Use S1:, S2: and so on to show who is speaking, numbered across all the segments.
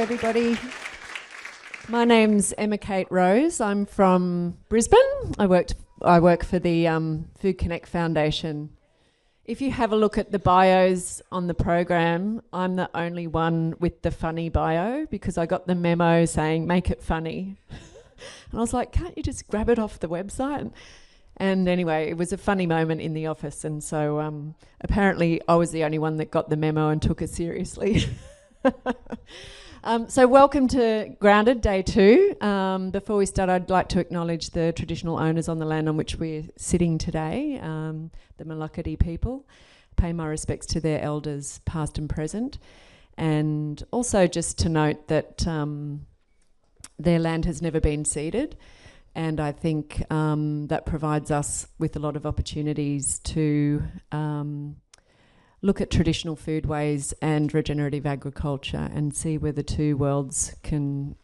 S1: everybody. My name's Emma Kate Rose. I'm from Brisbane. I work for the Food Connect Foundation. If you have a look at the bios on the program, I'm the only one with the funny bio because I got the memo saying make it funny. And I was like, can't you just grab it off the website? And anyway, it was a funny moment in the office, and so apparently I was the only one that got the memo and took it seriously. So welcome to Grounded Day 2. Before we start, I'd like to acknowledge the traditional owners on the land on which we're sitting today, the Malakadi people. Pay my respects to their elders, past and present. And also just to note that their land has never been ceded. And I think that provides us with a lot of opportunities to look at traditional foodways and regenerative agriculture and see where the two worlds can,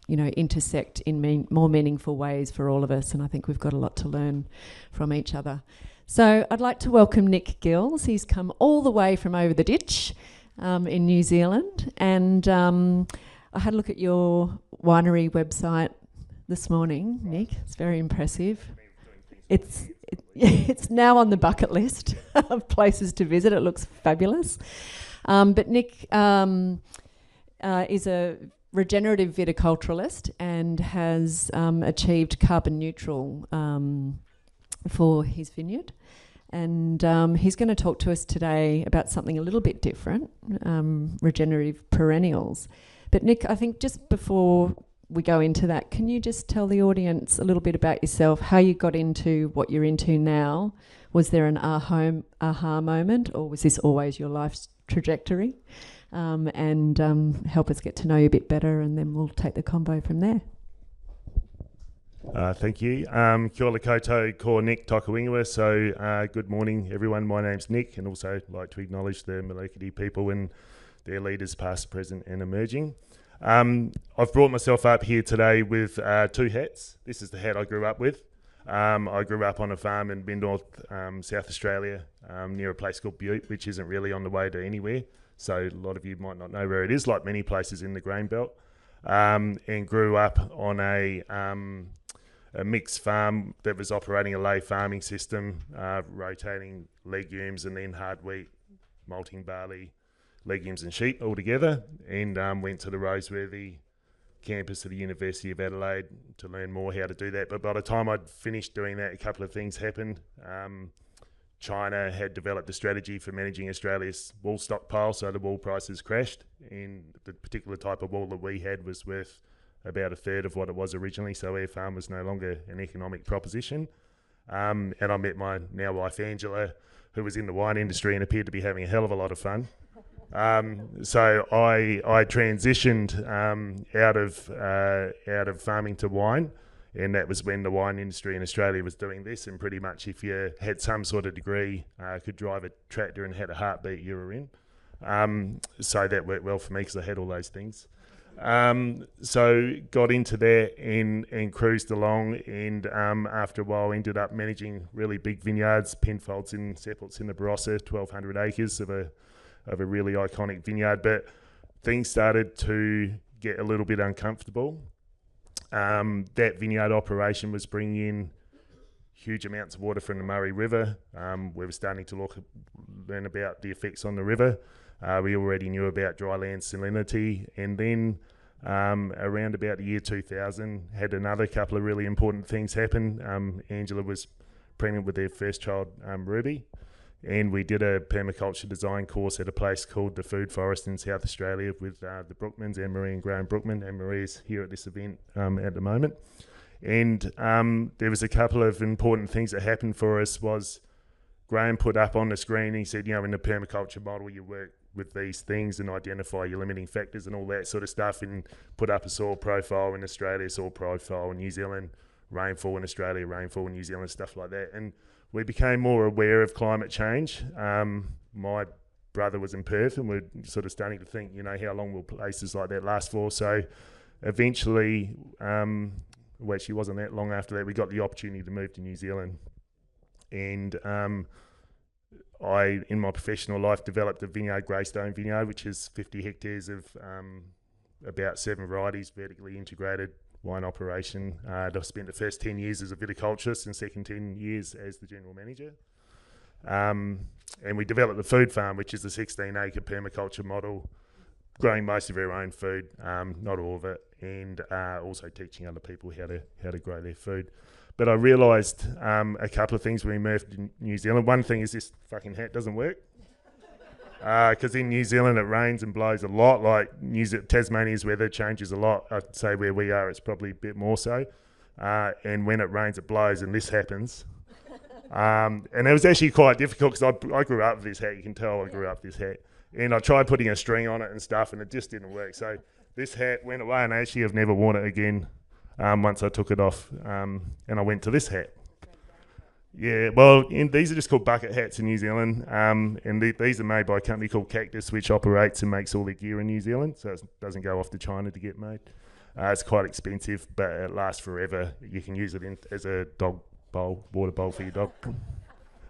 S1: intersect in more meaningful ways for all of us. And I think we've got a lot to learn from each other. So I'd like to welcome Nick Gill. He's come all the way from over the ditch in New Zealand. And I had a look at your winery website this morning, Nick. It's very impressive. It's now on the bucket list of places to visit. It looks fabulous. But Nick is a regenerative viticulturist and has achieved carbon neutral for his vineyard. And he's going to talk to us today about something a little bit different, regenerative perennials. But Nick, I think just before we go into that, can you just tell the audience a little bit about yourself, how you got into what you're into now? Was there an aha moment, or was this always your life's trajectory? And help us get to know you a bit better, and then we'll take the convo from there.
S2: Thank you. Kia ora koutou, ko Nick Takawingawa. So good morning, everyone. My name's Nick, and also like to acknowledge the Malakadi people and their leaders past, present and emerging. I've brought myself up here today with two hats. This is the hat I grew up with. I grew up on a farm in mid-north South Australia near a place called Butte, which isn't really on the way to anywhere. So a lot of you might not know where it is, like many places in the grain belt. And grew up on a mixed farm that was operating a lay farming system, rotating legumes and then hard wheat, malting barley, legumes and sheep all together, and went to the Roseworthy campus of the University of Adelaide to learn more how to do that. But by the time I'd finished doing that, a couple of things happened. China had developed a strategy for managing Australia's wool stockpile, so the wool prices crashed, and the particular type of wool that we had was worth about a third of what it was originally, so our farm was no longer an economic proposition. And I met my now wife Angela, who was in the wine industry and appeared to be having a hell of a lot of fun. So I transitioned out of farming to wine, and that was when the wine industry in Australia was doing this. And pretty much, if you had some sort of degree, could drive a tractor and had a heartbeat, you were in. So that worked well for me because I had all those things. So got into that and cruised along, and after a while ended up managing really big vineyards, Penfolds in Seppelts in the Barossa, 1,200 acres of a really iconic vineyard. But things started to get a little bit uncomfortable. That vineyard operation was bringing in huge amounts of water from the Murray River. We were starting to learn about the effects on the river. We already knew about dry land salinity, and then around about the year 2000 had another couple of really important things happen. Angela was pregnant with their first child, Ruby, and we did a permaculture design course at a place called the Food Forest in South Australia with the Brookmans, Anne-Marie and Graham Brookman. Anne-Marie is here at this event at the moment. And there was a couple of important things that happened for us. Was Graham put up on the screen, he said, in the permaculture model you work with these things and identify your limiting factors and all that sort of stuff, and put up a soil profile in Australia, soil profile in New Zealand, rainfall in Australia, rainfall in New Zealand, stuff like that. And we became more aware of climate change. My brother was in Perth, and we're sort of starting to think, how long will places like that last for? So eventually, well, actually wasn't that long after that, we got the opportunity to move to New Zealand. And I, in my professional life, developed a vineyard, Greystone Vineyard, which is 50 hectares of about 7 varieties, vertically integrated wine operation. I spent the first 10 years as a viticulturist and second 10 years as the general manager. And we developed the food farm, which is a 16-acre permaculture model, growing most of our own food, not all of it, and also teaching other people how to grow their food. But I realised a couple of things when we moved to New Zealand. One thing is this fucking hat doesn't work. Because in New Zealand it rains and blows a lot. Like Tasmania's weather changes a lot. I'd say where we are it's probably a bit more so. And when it rains it blows, and this happens. And it was actually quite difficult because I grew up with this hat. You can tell I grew up with this hat. And I tried putting a string on it and stuff, and it just didn't work. So this hat went away, and I actually have never worn it again once I took it off. And I went to this hat. Yeah, well, these are just called bucket hats in New Zealand, and these are made by a company called Cactus, which operates and makes all their gear in New Zealand, so it doesn't go off to China to get made. It's quite expensive, but it lasts forever. You can use it as a dog bowl, water bowl for your dog,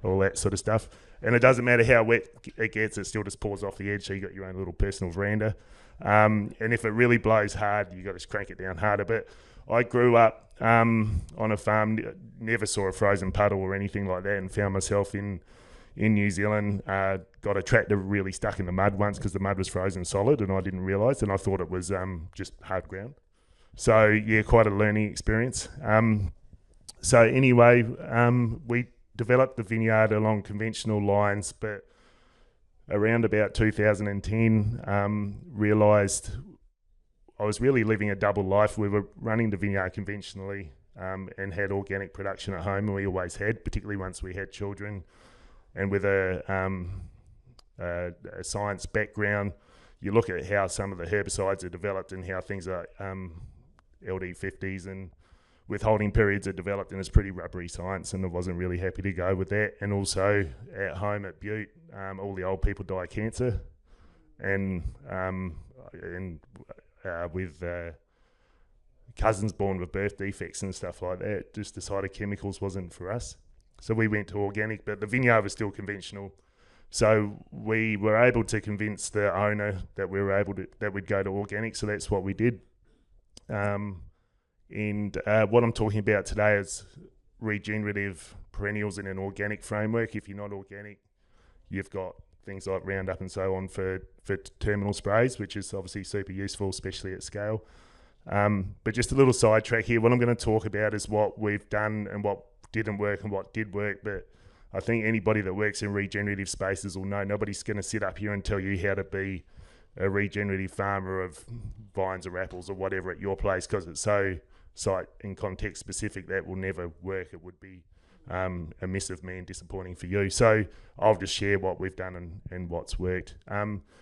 S2: all that sort of stuff. And it doesn't matter how wet it gets, it still just pours off the edge, so you got your own little personal veranda. And if it really blows hard, you got to just crank it down harder. But I grew up on a farm, never saw a frozen puddle or anything like that, and found myself in New Zealand. Got a tractor really stuck in the mud once because the mud was frozen solid, and I didn't realise, and I thought it was just hard ground. So yeah, quite a learning experience. So anyway, we developed the vineyard along conventional lines, but around about 2010, realised I was really living a double life. We were running the vineyard conventionally and had organic production at home, and we always had, particularly once we had children. And with a science background, you look at how some of the herbicides are developed and how things like LD50s and withholding periods are developed, and it's pretty rubbery science, and I wasn't really happy to go with that. And also at home at Butte, all the old people die of cancer, and with cousins born with birth defects and stuff like that, just decided chemicals wasn't for us. So we went to organic, but the vineyard was still conventional. So we were able to convince the owner that we'd go to organic. So that's what we did. And what I'm talking about today is regenerative perennials in an organic framework. If you're not organic, you've got things like Roundup and so on for terminal sprays, which is obviously super useful, especially at scale. But just a little sidetrack here. What I'm going to talk about is what we've done and what didn't work and what did work. But I think anybody that works in regenerative spaces will know nobody's going to sit up here and tell you how to be a regenerative farmer of vines or apples or whatever at your place, because it's so site and context specific that will never work. It would be a miss of me and disappointing for you. So I'll just share what we've done and what's worked.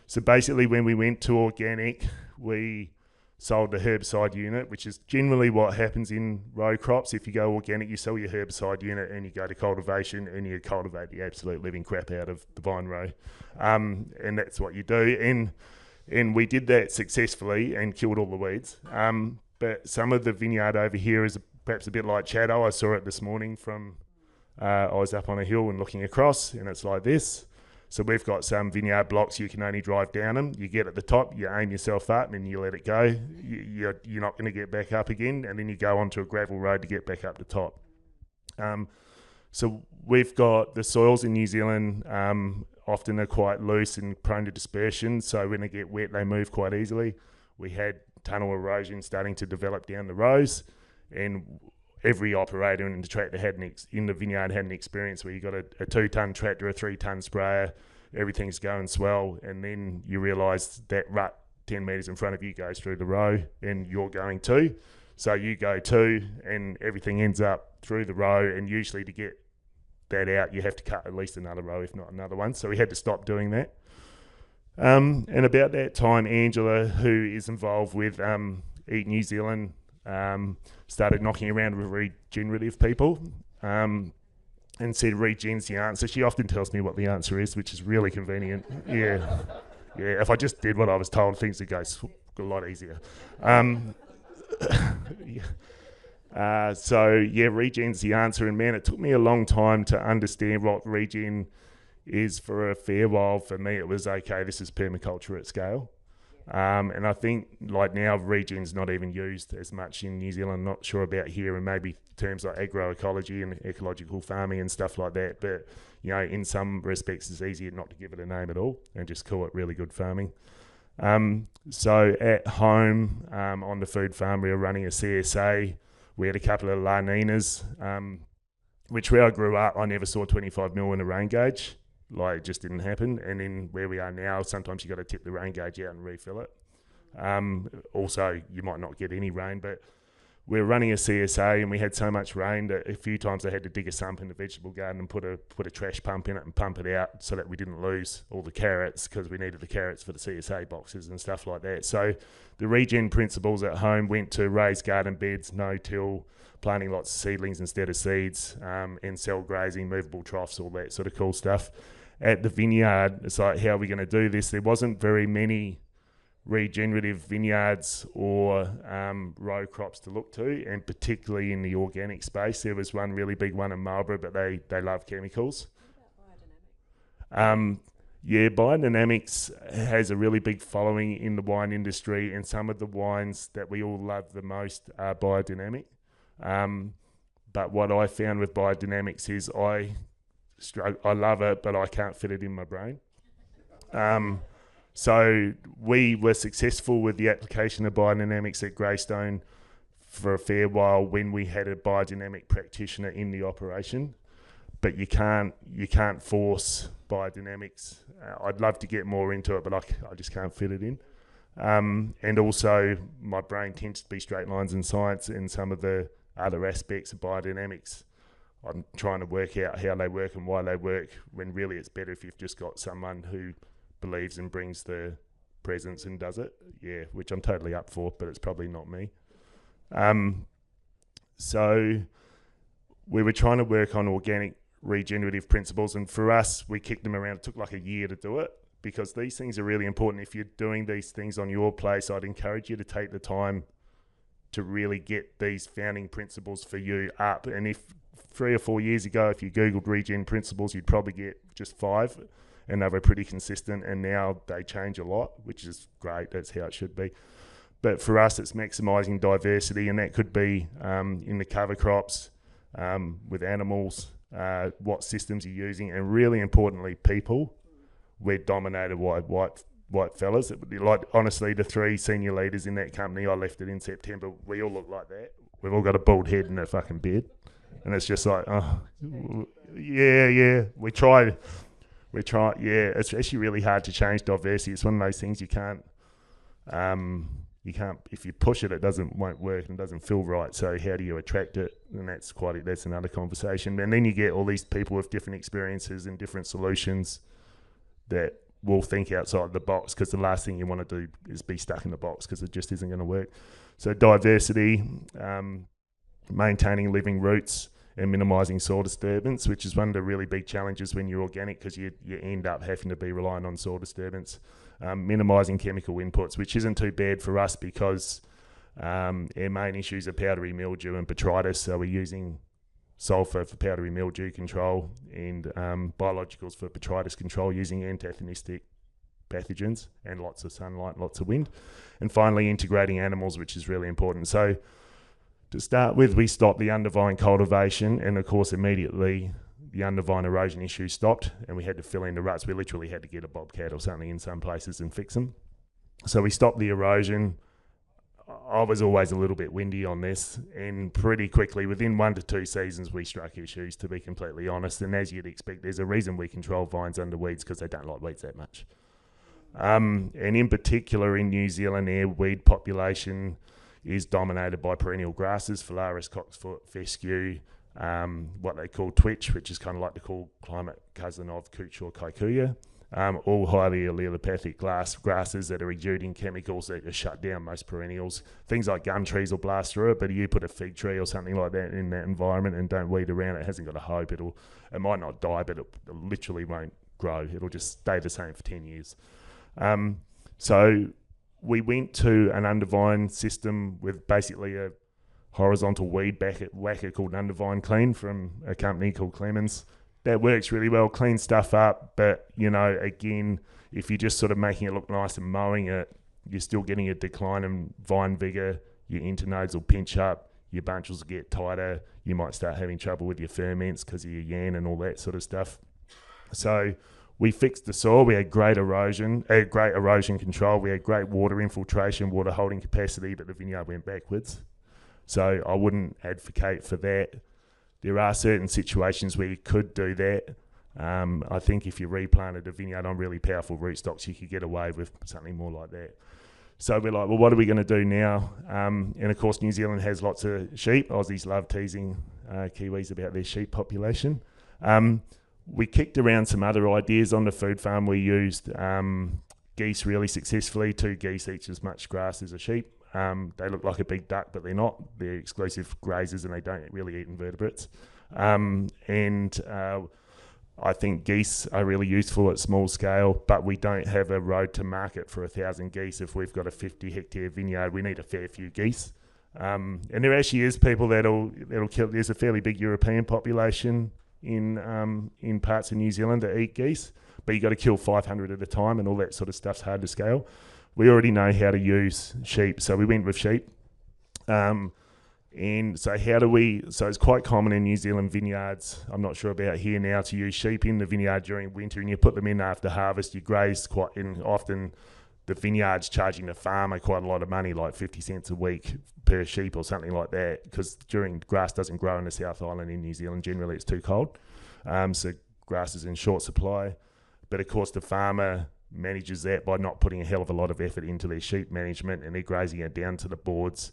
S2: So basically when we went to organic, we sold the herbicide unit, which is generally what happens in row crops. If you go organic, you sell your herbicide unit and you go to cultivation and you cultivate the absolute living crap out of the vine row. And that's what you do. And we did that successfully and killed all the weeds. But some of the vineyard over here is perhaps a bit like Chaddo. I saw it this morning from, I was up on a hill and looking across, and it's like this. So we've got some vineyard blocks, you can only drive down them. You get at the top, you aim yourself up and you let it go. You're not going to get back up again, and then you go onto a gravel road to get back up the top. So we've got the soils in New Zealand often are quite loose and prone to dispersion, so when they get wet they move quite easily. We had tunnel erosion starting to develop down the rows, and every operator in the tractor in the vineyard had an experience where you got a 2-ton tractor, a 3-ton sprayer, everything's going swell, and then you realise that rut 10 metres in front of you goes through the row and you're going too. So you go too and everything ends up through the row, and usually to get that out you have to cut at least another row, if not another one. So we had to stop doing that. And about that time, Angela, who is involved with Eat New Zealand, started knocking around with regenerative people and said regen's the answer. She often tells me what the answer is, which is really convenient. Yeah, if I just did what I was told, things would go a lot easier. So regen's the answer, and man, it took me a long time to understand what regen is. For a fair while, for me it was, okay, this is permaculture at scale. And I think like now Regen's not even used as much in New Zealand, not sure about here, and maybe terms like agroecology and ecological farming and stuff like that. But, you know, in some respects it's easier not to give it a name at all and just call it really good farming. So at home on the food farm, we were running a CSA. We had a couple of La Ninas, which where I grew up, I never saw 25 mil in a rain gauge. Like, it just didn't happen. And then where we are now, sometimes you got to tip the rain gauge out and refill it. Also, you might not get any rain, but we're running a CSA and we had so much rain that a few times I had to dig a sump in the vegetable garden and put a trash pump in it and pump it out so that we didn't lose all the carrots, because we needed the carrots for the CSA boxes and stuff like that. So the Regen principles at home went to raised garden beds, no-till, planting lots of seedlings instead of seeds, and cell grazing, movable troughs, all that sort of cool stuff. At the vineyard, it's like, how are we going to do this? There wasn't very many regenerative vineyards or row crops to look to, and particularly in the organic space. There was one really big one in Marlborough, but they love chemicals. What about biodynamics? Yeah, biodynamics has a really big following in the wine industry, and some of the wines that we all love the most are biodynamic. But what I found with biodynamics is I love it, but I can't fit it in my brain. So we were successful with the application of biodynamics at Greystone for a fair while when we had a biodynamic practitioner in the operation, but you can't force biodynamics. I'd love to get more into it, but I just can't fit it in. And also my brain tends to be straight lines in science, and some of the other aspects of biodynamics I'm trying to work out how they work and why they work, when really it's better if you've just got someone who believes and brings the presence and does it. Yeah, which I'm totally up for, but it's probably not me. So we were trying to work on organic regenerative principles, and for us, we kicked them around. It took like a year to do it, because these things are really important. If you're doing these things on your place, I'd encourage you to take the time to really get these founding principles for you up. And if 3 or 4 years ago, if you Googled Regen principles, you'd probably get just 5, and they were pretty consistent, and now they change a lot, which is great. That's how it should be. But for us, it's maximising diversity, and that could be in the cover crops, with animals, what systems you're using, and really importantly, people. We're dominated white fellas. Like, honestly, the 3 senior leaders in that company, I left it in September, we all look like that. We've all got a bald head and a fucking beard. And it's just like, oh, yeah, we try, yeah. It's actually really hard to change diversity. It's one of those things you can't, if you push it, won't work and doesn't feel right. So how do you attract it? And that's another conversation. And then you get all these people with different experiences and different solutions that will think outside the box, because the last thing you want to do is be stuck in the box, because it just isn't going to work. So diversity, maintaining living roots, and minimising soil disturbance, which is one of the really big challenges when you're organic, because you end up having to be relying on soil disturbance. Minimising chemical inputs, which isn't too bad for us, because our main issues are powdery mildew and botrytis, so we're using sulphur for powdery mildew control and biologicals for botrytis control, using antagonistic pathogens and lots of sunlight, lots of wind. And finally, integrating animals, which is really important. So to start with, we stopped the undervine cultivation, and of course immediately the undervine erosion issue stopped, and we had to fill in the ruts. We literally had to get a bobcat or something in some places and fix them. So we stopped the erosion. I was always a little bit windy on this, and pretty quickly, within 1 to 2 seasons, we struck issues, to be completely honest. And as you'd expect, there's a reason we control vines under weeds, because they don't like weeds that much. And in particular in New Zealand, our weed population is dominated by perennial grasses, Phalaris, cocksfoot, fescue, what they call twitch, which is kind of like the cool climate cousin of couch or kikuyu, all highly allelopathic grasses that are exuding chemicals that are shut down most perennials. Things like gum trees will blast through it, but if you put a fig tree or something like that in that environment and don't weed around it, hasn't got a hope. It might not die, but it literally won't grow. It'll just stay the same for 10 years. So we went to an undervine system with basically a horizontal weed whacker called Undervine Clean from a company called Clemens. That works really well, cleans stuff up, but, again, if you're just sort of making it look nice and mowing it, you're still getting a decline in vine vigour, your internodes will pinch up, your bunches will get tighter, you might start having trouble with your ferments because of your yan and all that sort of stuff. So we fixed the soil, we had great erosion control, we had great water infiltration, water holding capacity, but the vineyard went backwards. So I wouldn't advocate for that. There are certain situations where you could do that. I think if you replanted a vineyard on really powerful rootstocks, you could get away with something more like that. So we're like, well, what are we going to do now? And of course, New Zealand has lots of sheep. Aussies love teasing Kiwis about their sheep population. We kicked around some other ideas on the food farm. We used geese really successfully, 2 geese each as much grass as a sheep. They look like a big duck, but they're not. They're exclusive grazers and they don't really eat invertebrates. I think geese are really useful at small scale, but we don't have a road to market for 1,000 geese. If we've got a 50-hectare vineyard, we need a fair few geese. And there actually is people that'll kill. There's a fairly big European population in parts of New Zealand that eat geese, but you got to kill 500 at a time, and all that sort of stuff's hard to scale. We already know how to use sheep, so we went with sheep. And so so it's quite common in New Zealand vineyards, I'm not sure about here now, to use sheep in the vineyard during winter, and you put them in after harvest. You graze often the vineyard's charging the farmer quite a lot of money, like 50 cents a week per sheep or something like that, because grass doesn't grow in the South Island in New Zealand. Generally it's too cold, so grass is in short supply. But of course the farmer manages that by not putting a hell of a lot of effort into their sheep management, and they're grazing it down to the boards,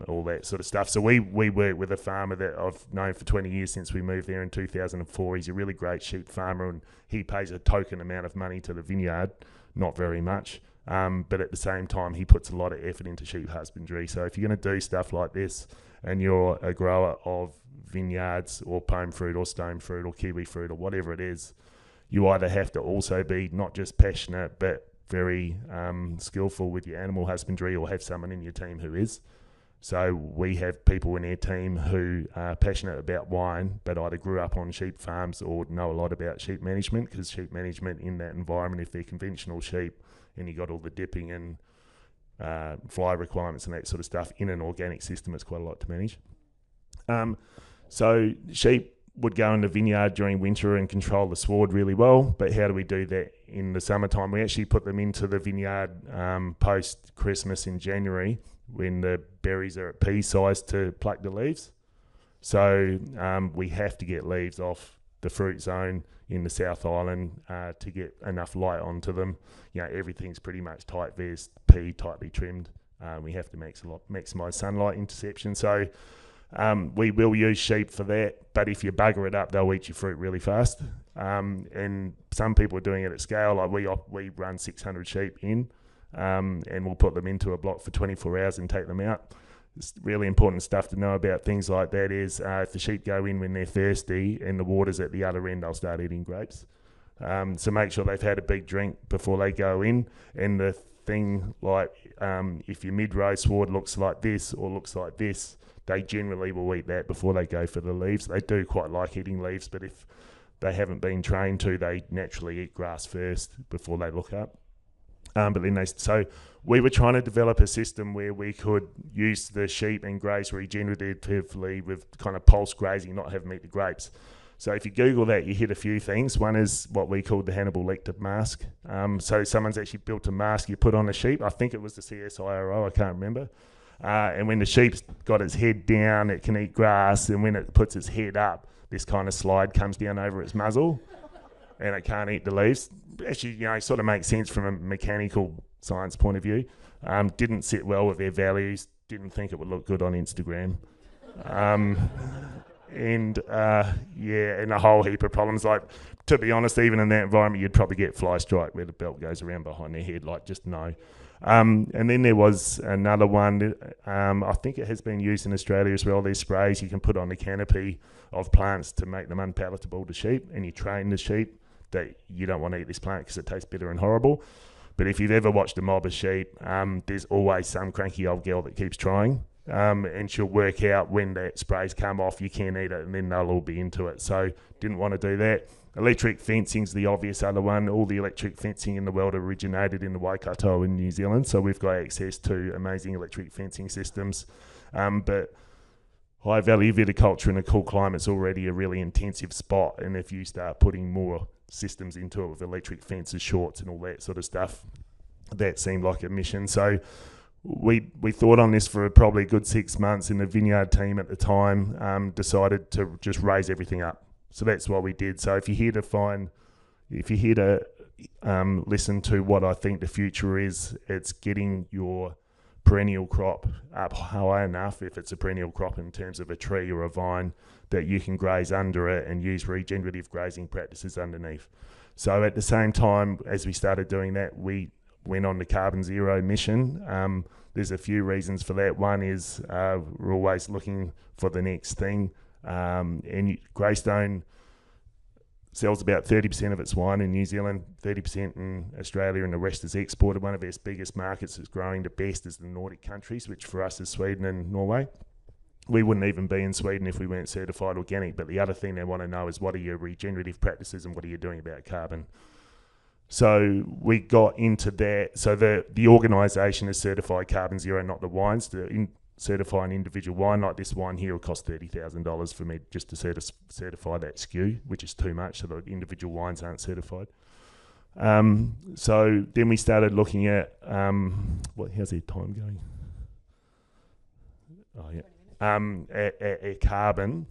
S2: all that sort of stuff. So we work with a farmer that I've known for 20 years since we moved there in 2004. He's a really great sheep farmer, and he pays a token amount of money to the vineyard, not very much, but at the same time he puts a lot of effort into sheep husbandry. So if you're going to do stuff like this and you're a grower of vineyards or pome fruit or stone fruit or kiwi fruit or whatever it is, you either have to also be not just passionate but very skillful with your animal husbandry, or have someone in your team who is. So we have people in our team who are passionate about wine but either grew up on sheep farms or know a lot about sheep management, because sheep management in that environment, if they're conventional sheep and you got all the dipping and fly requirements and that sort of stuff in an organic system, it's quite a lot to manage. So sheep would go in the vineyard during winter and control the sward really well, but how do we do that in the summertime? We actually put them into the vineyard post-Christmas in January, when the berries are at pea size, to pluck the leaves. So we have to get leaves off the fruit zone in the South Island to get enough light onto them. Everything's pretty much tight. There's pea tightly trimmed. We have to maximise sunlight interception. So we will use sheep for that, but if you bugger it up, they'll eat your fruit really fast. And some people are doing it at scale. Like we run 600 sheep in, and we'll put them into a block for 24 hours and take them out. It's really important stuff to know about things like that is if the sheep go in when they're thirsty and the water's at the other end, they'll start eating grapes. So make sure they've had a big drink before they go in. And the thing, like if your mid-row sward looks like this or looks like this, they generally will eat that before they go for the leaves. They do quite like eating leaves, but if they haven't been trained to, they naturally eat grass first before they look up. So we were trying to develop a system where we could use the sheep and graze regeneratively with kind of pulse grazing, not have them eat the grapes. So if you Google that, you hit a few things. One is what we call the Hannibal Lecter mask. So someone's actually built a mask you put on a sheep. I think it was the CSIRO, I can't remember. And when the sheep's got its head down, it can eat grass, and when it puts its head up, this kind of slide comes down over its muzzle, and it can't eat the leaves. Actually, sort of makes sense from a mechanical science point of view. Didn't sit well with their values, didn't think it would look good on Instagram. And a whole heap of problems. Like, to be honest, even in that environment, you'd probably get fly strike where the belt goes around behind their head, like, just no. And then there was another one, I think it has been used in Australia as well. There's sprays you can put on the canopy of plants to make them unpalatable to sheep, and you train the sheep that you don't want to eat this plant because it tastes bitter and horrible. But if you've ever watched a mob of sheep, there's always some cranky old girl that keeps trying. and she'll work out when that spray's come off, you can eat it, and then they'll all be into it. So didn't want to do that. Electric fencing's the obvious other one. All the electric fencing in the world originated in the Waikato in New Zealand, so we've got access to amazing electric fencing systems. But high value viticulture in a cool climate's already a really intensive spot, and if you start putting more systems into it with electric fences, shorts and all that sort of stuff, that seemed like a mission. So we thought on this for probably a good 6 months, and the vineyard team at the time decided to just raise everything up. So that's what we did. So if you're here to listen to what I think the future is, it's getting your perennial crop up high enough, if it's a perennial crop in terms of a tree or a vine, that you can graze under it and use regenerative grazing practices underneath. So at the same time as we started doing that, we went on the carbon zero mission. There's a few reasons for that. One is we're always looking for the next thing. And Greystone sells about 30% of its wine in New Zealand, 30% in Australia, and the rest is exported. One of its biggest markets that's growing the best is the Nordic countries, which for us is Sweden and Norway. We wouldn't even be in Sweden if we weren't certified organic, but the other thing they want to know is what are your regenerative practices and what are you doing about carbon? So we got into that. So the organisation is certified carbon zero, not the wines. Certify an individual wine like this wine here will cost $30,000 for me just to certify that SKU, which is too much, so the individual wines aren't certified. So then we started looking at how's their time going? Oh yeah, at carbon,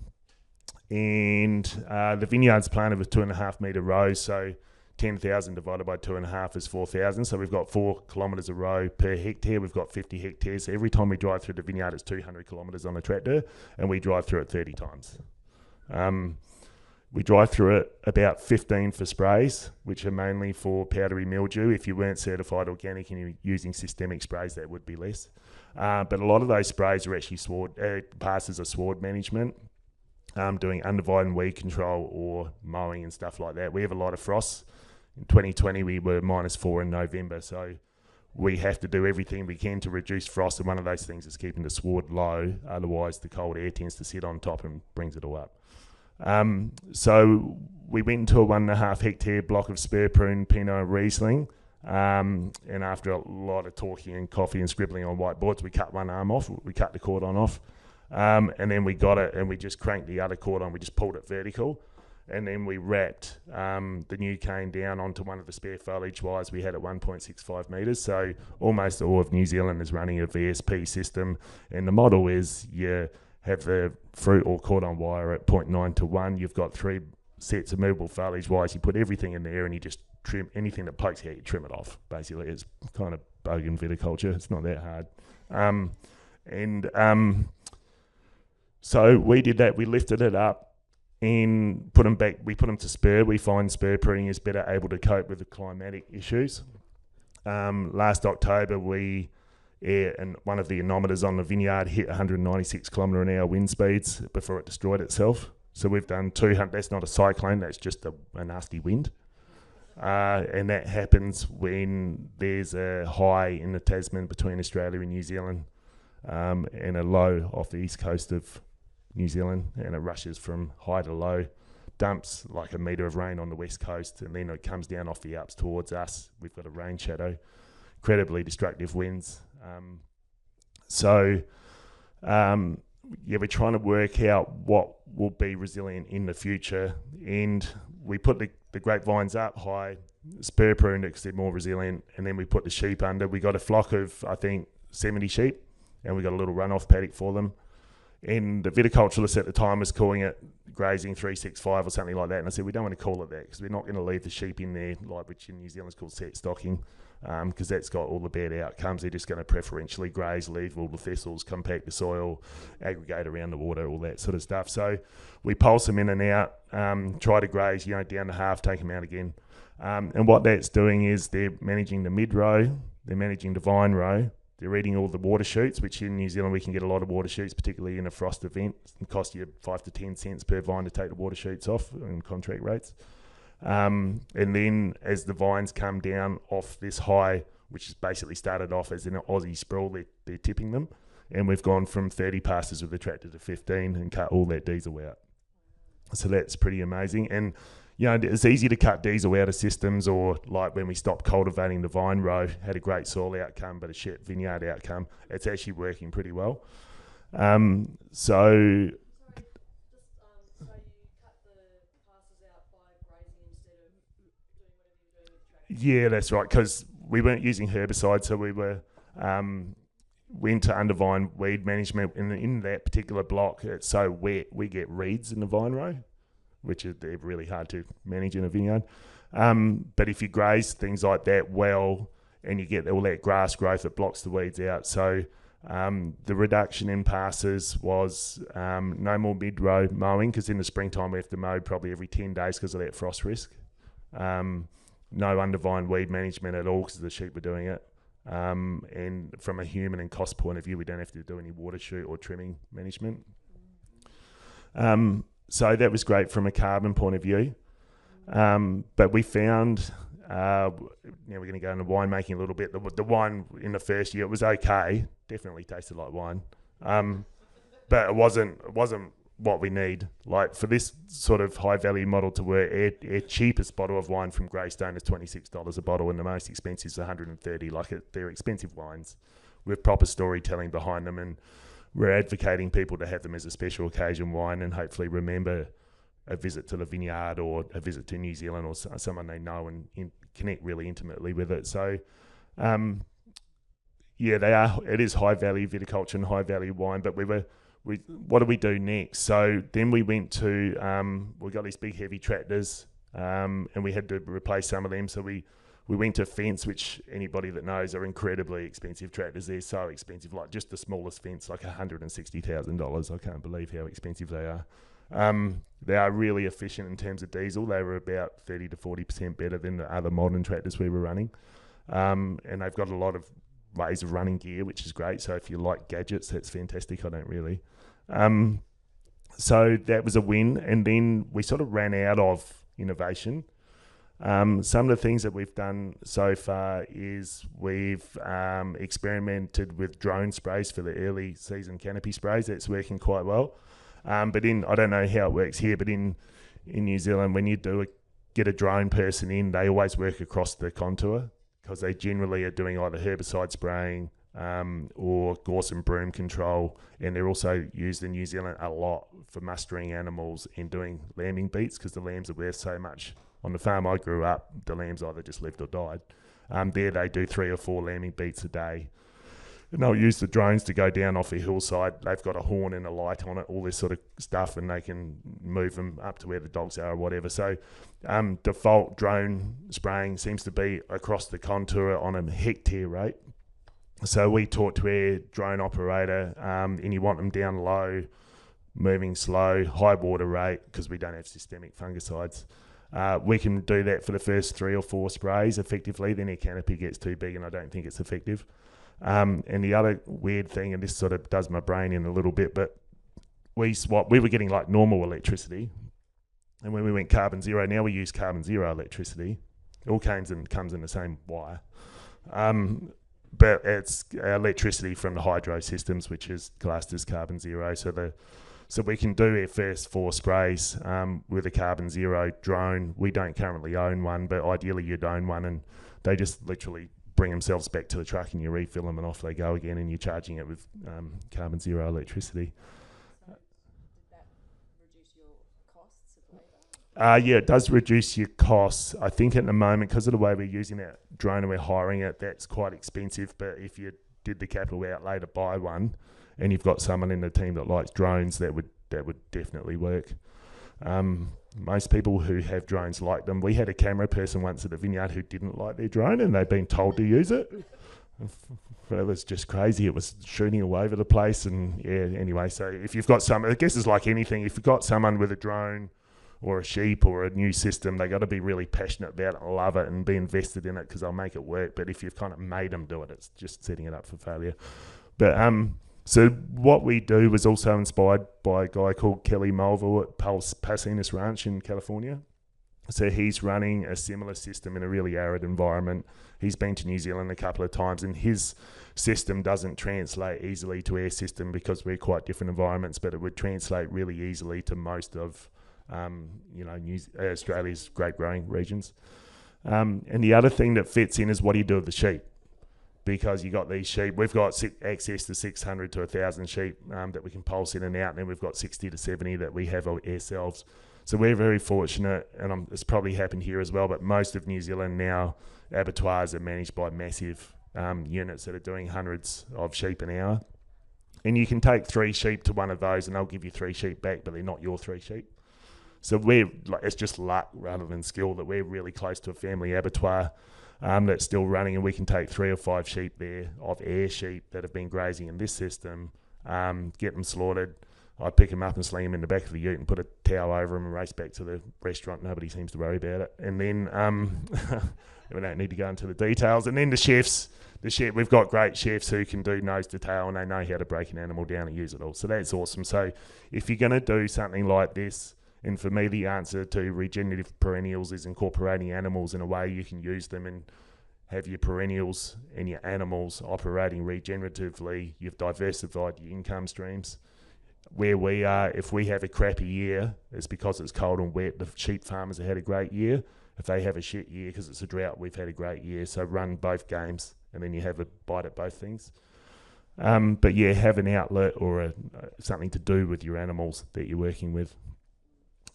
S2: and the vineyard's planted with 2.5 metre rows, so 10,000 divided by 2.5 is 4,000. So we've got 4 kilometres a row per hectare. We've got 50 hectares. So every time we drive through the vineyard, it's 200 kilometres on a tractor, and we drive through it 30 times. We drive through it about 15 for sprays, which are mainly for powdery mildew. If you weren't certified organic and you're using systemic sprays, that would be less. But a lot of those sprays are actually passes a sward management, doing undervine weed control or mowing and stuff like that. We have a lot of frost. In 2020, we were -4 in November, so we have to do everything we can to reduce frost, and one of those things is keeping the sward low. Otherwise, the cold air tends to sit on top and brings it all up. So we went into a 1.5 hectare block of spur prune Pinot Riesling, and after a lot of talking and coffee and scribbling on whiteboards, we cut one arm off. We cut the cordon off, and then we got it and we just cranked the other cordon. We just pulled it vertical. And then we wrapped the new cane down onto one of the spare foliage wires we had at 1.65 metres. So almost all of New Zealand is running a VSP system. And the model is you have the fruit or cordon wire at 0.9:1. You've got 3 sets of movable foliage wires. You put everything in there and you just trim anything that pokes out, you trim it off. Basically, it's kind of bogan viticulture. It's not that hard. So we did that. We lifted it up and put them back. We put them to spur. We find spur pruning is better able to cope with the climatic issues. Last October, and one of the anemometers on the vineyard hit 196 kilometre an hour wind speeds before it destroyed itself. So we've done 200. That's not a cyclone. That's just a nasty wind. And that happens when there's a high in the Tasman between Australia and New Zealand, and a low off the east coast of New Zealand, and it rushes from high to low, dumps like a metre of rain on the west coast, and then it comes down off the Alps towards us. We've got a rain shadow, incredibly destructive winds. We're trying to work out what will be resilient in the future, and we put the grapevines up high, spur pruned because they're more resilient, and then we put the sheep under. We got a flock of, I think, 70 sheep, and we got a little runoff paddock for them. And the viticulturist at the time was calling it grazing 365 or something like that. And I said, we don't want to call it that because we're not going to leave the sheep in there, like which in New Zealand is called set stocking, because that's got all the bad outcomes. They're just going to preferentially graze, leave all the thistles, compact the soil, aggregate around the water, all that sort of stuff. So we pulse them in and out, try to graze, down to half, take them out again. And what that's doing is they're managing the mid row, they're managing the vine row, they're eating all the water shoots, which in New Zealand we can get a lot of water shoots, particularly in a frost event. It costs you 5 to 10 cents per vine to take the water shoots off in contract rates. And then as the vines come down off this high, which is basically started off as an Aussie sprawl, they're tipping them. and we've gone from 30 passes with the tractor to 15 and cut all that diesel out. So that's pretty amazing. And it's easy to cut diesel out of systems, or like when we stopped cultivating the vine row, had a great soil outcome but a shit vineyard outcome. It's actually working pretty well. So you cut the passes out by grazing instead of doing whatever you're doing with the tractor? Yeah, that's right, because we weren't using herbicides, so we were went to undervine weed management. In that particular block, it's so wet, we get reeds in the vine row, which they're really hard to manage in a vineyard. But if you graze things like that well, and you get all that grass growth, it blocks the weeds out. So the reduction in passes was no more mid-row mowing, because in the springtime we have to mow probably every 10 days because of that frost risk. No undervine weed management at all because the sheep were doing it. And from a human and cost point of view, we don't have to do any water shoot or trimming management. So that was great from a carbon point of view. But we found, now we're going to go into winemaking a little bit. The wine in the first year, it was okay. Definitely tasted like wine. But it wasn't what we need. Like for this sort of high value model to work, our cheapest bottle of wine from Greystone is $26 a bottle, and the most expensive is $130. They're expensive wines with proper storytelling behind them, and we're advocating people to have them as a special occasion wine and hopefully remember a visit to the vineyard or a visit to New Zealand or someone they know and connect really intimately with it. So, it is high value viticulture and high value wine, but what do we do next? So then we went to, we got these big heavy tractors, and we had to replace some of them. So we went to Fence, which anybody that knows are incredibly expensive tractors. They're so expensive, like just the smallest Fence, like $160,000. I can't believe how expensive they are. They are really efficient in terms of diesel. They were about 30 to 40% better than the other modern tractors we were running. And they've got a lot of ways of running gear, which is great. So if you like gadgets, that's fantastic. I don't really. So that was a win. And then we sort of ran out of innovation. Some of the things that we've done so far is we've experimented with drone sprays for the early season canopy sprays. That's working quite well. But I don't know how it works here, but in New Zealand, when you get a drone person in, they always work across the contour because they generally are doing either herbicide spraying or gorse and broom control, and they're also used in New Zealand a lot for mustering animals and doing lambing beats because the lambs are worth so much. On the farm I grew up, the lambs either just lived or died. There they do 3 or 4 lambing beats a day. And they'll use the drones to go down off a hillside. They've got a horn and a light on it, all this sort of stuff, and they can move them up to where the dogs are or whatever. So default drone spraying seems to be across the contour on a hectare rate. So we talked to our drone operator, and you want them down low, moving slow, high water rate, because we don't have systemic fungicides. We can do that for the first 3 or 4 sprays effectively, then our canopy gets too big and I don't think it's effective. And the other weird thing, and this sort of does my brain in a little bit, but we were getting like normal electricity, and when we went carbon zero, now we use carbon zero electricity. It all comes in the same wire. But it's electricity from the hydro systems, which is classed as carbon zero. So we can do our first 4 sprays with a carbon zero drone. We don't currently own one, but ideally you'd own one, and they just literally bring themselves back to the truck and you refill them and off they go again, and you're charging it with carbon zero electricity.
S1: So did that reduce your costs of labour?
S2: Yeah, it does reduce your costs. I think at the moment, because of the way we're using that drone and we're hiring it, that's quite expensive. But if you did the capital outlay to buy one, and you've got someone in the team that likes drones, that would definitely work. Most people who have drones like them. We had a camera person once at the vineyard who didn't like their drone, and they'd been told to use it. It was just crazy. It was shooting all over the place, and yeah. Anyway, so if you've got I guess it's like anything. If you've got someone with a drone or a sheep or a new system, they got to be really passionate about it, love it, and be invested in it because they'll make it work. But if you've kind of made them do it, it's just setting it up for failure. But so what we do was also inspired by a guy called Kelly Mulville at Pacinas Ranch in California. So he's running a similar system in a really arid environment. He's been to New Zealand a couple of times, and his system doesn't translate easily to our system because we're quite different environments, but it would translate really easily to most of Australia's grape growing regions. And the other thing that fits in is what do you do with the sheep? Because you got these sheep, we've got access to 600 to 1,000 sheep that we can pulse in and out, and then we've got 60 to 70 that we have ourselves. So we're very fortunate, and it's probably happened here as well, but most of New Zealand now, abattoirs are managed by massive units that are doing hundreds of sheep an hour. And you can take 3 sheep to one of those and they'll give you 3 sheep back, but they're not your 3 sheep. So it's just luck rather than skill that we're really close to a family abattoir that's still running, and we can take 3 or 5 sheep there of air sheep that have been grazing in this system, get them slaughtered. I pick them up and sling them in the back of the ute and put a towel over them and race back to the restaurant. Nobody seems to worry about it. And then we don't need to go into the details. And then the chefs, we've got great chefs who can do nose to tail, and they know how to break an animal down and use it all. So that's awesome. So if you're going to do something like this, and for me the answer to regenerative perennials is incorporating animals in a way you can use them and have your perennials and your animals operating regeneratively. You've diversified your income streams. Where we are, if we have a crappy year, it's because it's cold and wet. The sheep farmers have had a great year. If they have a shit year because it's a drought, we've had a great year. So run both games, and then you have a bite at both things. But yeah, have an outlet or something to do with your animals that you're working with.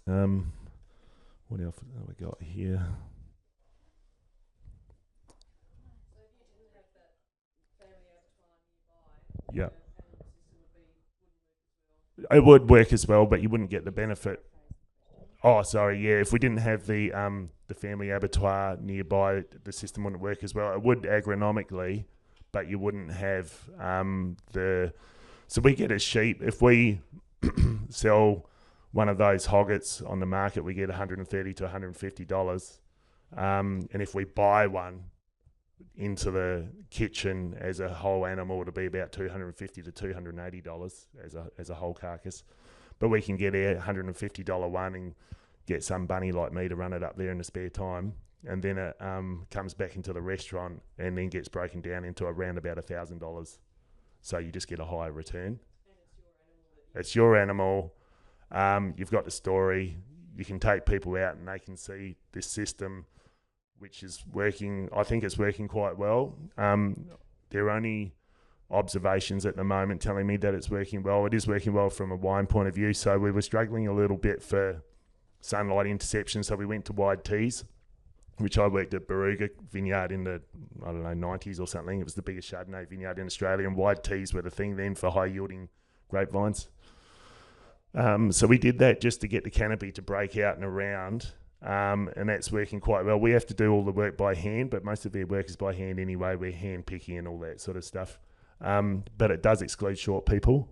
S2: What else have we got here? Yeah. It would work as well, but you wouldn't get the benefit. Oh, sorry, yeah. If we didn't have the family abattoir nearby, the system wouldn't work as well. It would agronomically, but you wouldn't have So we get a sheep. If we sell one of those hoggets on the market, we get $130 to $150. And if we buy one into the kitchen as a whole animal, it'll be about $250 to $280 as a whole carcass. But we can get a $150 one and get some bunny like me to run it up there in the spare time, and then it comes back into the restaurant and then gets broken down into around about $1,000. So you just get a higher return. It's your animal. You've got the story. You can take people out and they can see this system, which is working. I think it's working quite well. There are only observations at the moment telling me that it's working well. It is working well from a wine point of view. So we were struggling a little bit for sunlight interception. So we went to wide teas, which I worked at Baruga Vineyard in the, 90s or something. It was the biggest Chardonnay vineyard in Australia, and wide teas were the thing then for high yielding grapevines. So we did that just to get the canopy to break out and around. And that's working quite well. We have to do all the work by hand, but most of their work is by hand anyway. We're hand picking and all that sort of stuff. But it does exclude short people.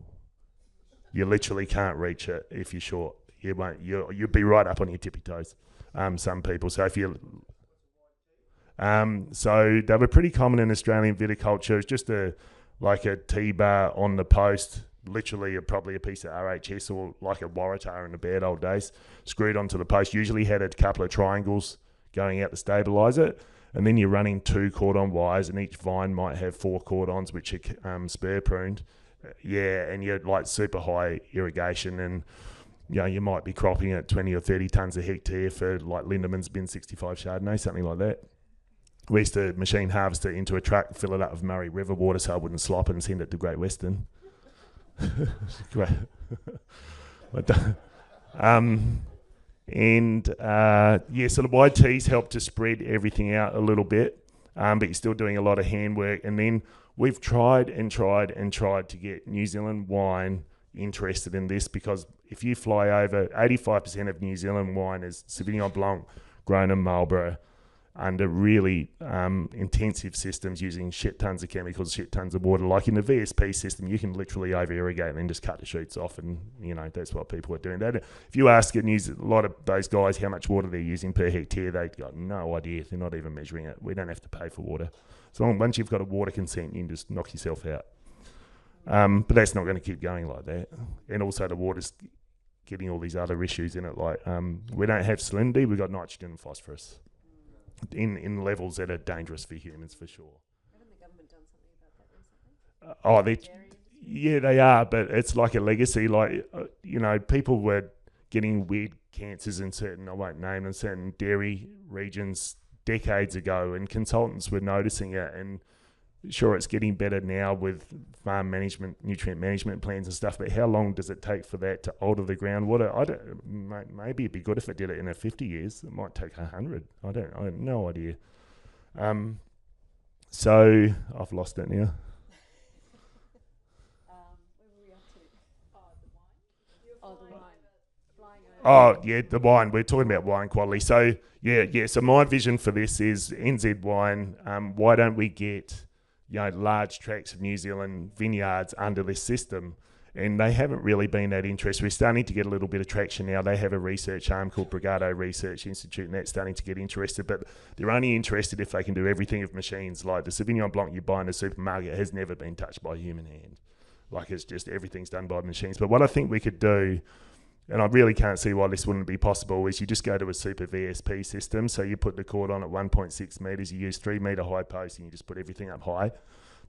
S2: You literally can't reach it if you're short. You won't. You'll be right up on your tippy toes. Some people. So if you, so they were pretty common in Australian viticulture. It's just a tea bar on the post. Literally probably a piece of RHS or like a Waratah in the bad old days, screwed onto the post. Usually had a couple of triangles going out to stabilise it, and then you're running 2 cordon wires, and each vine might have 4 cordons which are spur pruned. And you're like super high irrigation, and you might be cropping at 20 or 30 tonnes a hectare for like Lindeman's Bin 65 Chardonnay, something like that. We used to machine harvest it into a truck, fill it up with Murray River water so I wouldn't slop it, and send it to Great Western. Great. So the wide teas help to spread everything out a little bit, but you're still doing a lot of handwork. And then we've tried to get New Zealand wine interested in this, because if you fly over, 85% of New Zealand wine is Sauvignon Blanc grown in Marlborough under really intensive systems using shit tons of chemicals, shit tons of water. Like in the VSP system, you can literally over-irrigate and then just cut the shoots off, and that's what people are doing. If you ask a lot of those guys how much water they're using per hectare, they've got no idea. They're not even measuring it. We don't have to pay for water. So once you've got a water consent, you can just knock yourself out. But that's not going to keep going like that. And also the water's getting all these other issues in it. Like we don't have salinity, we've got nitrogen and phosphorus in levels that are dangerous for humans for sure.
S1: Haven't the government done something about that recently?
S2: Yeah, they are, but it's like a legacy. Like people were getting weird cancers in certain, I won't name them, certain dairy regions decades ago, and consultants were noticing it. And sure, it's getting better now with farm management, nutrient management plans and stuff, but how long does it take for that to alter the groundwater? Maybe it'd be good if it did it in 50 years. It might take 100. I have no idea. So I've lost it now.
S1: Where were we up to? The wine.
S2: Oh, yeah, the wine. We're talking about wine quality. So, yeah. So my vision for this is NZ wine. Why don't we get large tracts of New Zealand vineyards under this system? And they haven't really been that interested. We're starting to get a little bit of traction now. They have a research arm called Brigado Research Institute, and that's starting to get interested. But they're only interested if they can do everything with machines. Like the Sauvignon Blanc you buy in a supermarket has never been touched by a human hand. Like it's just everything's done by machines. But what I think we could do, and I really can't see why this wouldn't be possible, is you just go to a super VSP system. So you put the cord on at 1.6 metres, you use 3 metre high posts, and you just put everything up high.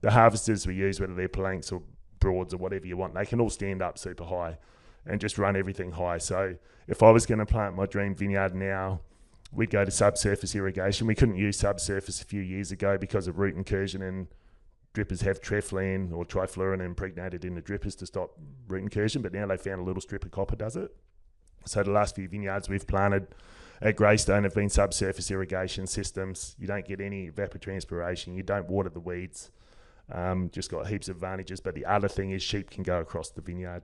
S2: The harvesters we use, whether they're planks or broads or whatever you want, they can all stand up super high and just run everything high. So if I was going to plant my dream vineyard now, we'd go to subsurface irrigation. We couldn't use subsurface a few years ago because of root incursion, and drippers have treflin or trifluorine impregnated in the drippers to stop root incursion, but now they found a little strip of copper does it. So the last few vineyards we've planted at Greystone have been subsurface irrigation systems. You don't get any evapotranspiration, you don't water the weeds, just got heaps of advantages. But the other thing is sheep can go across the vineyard,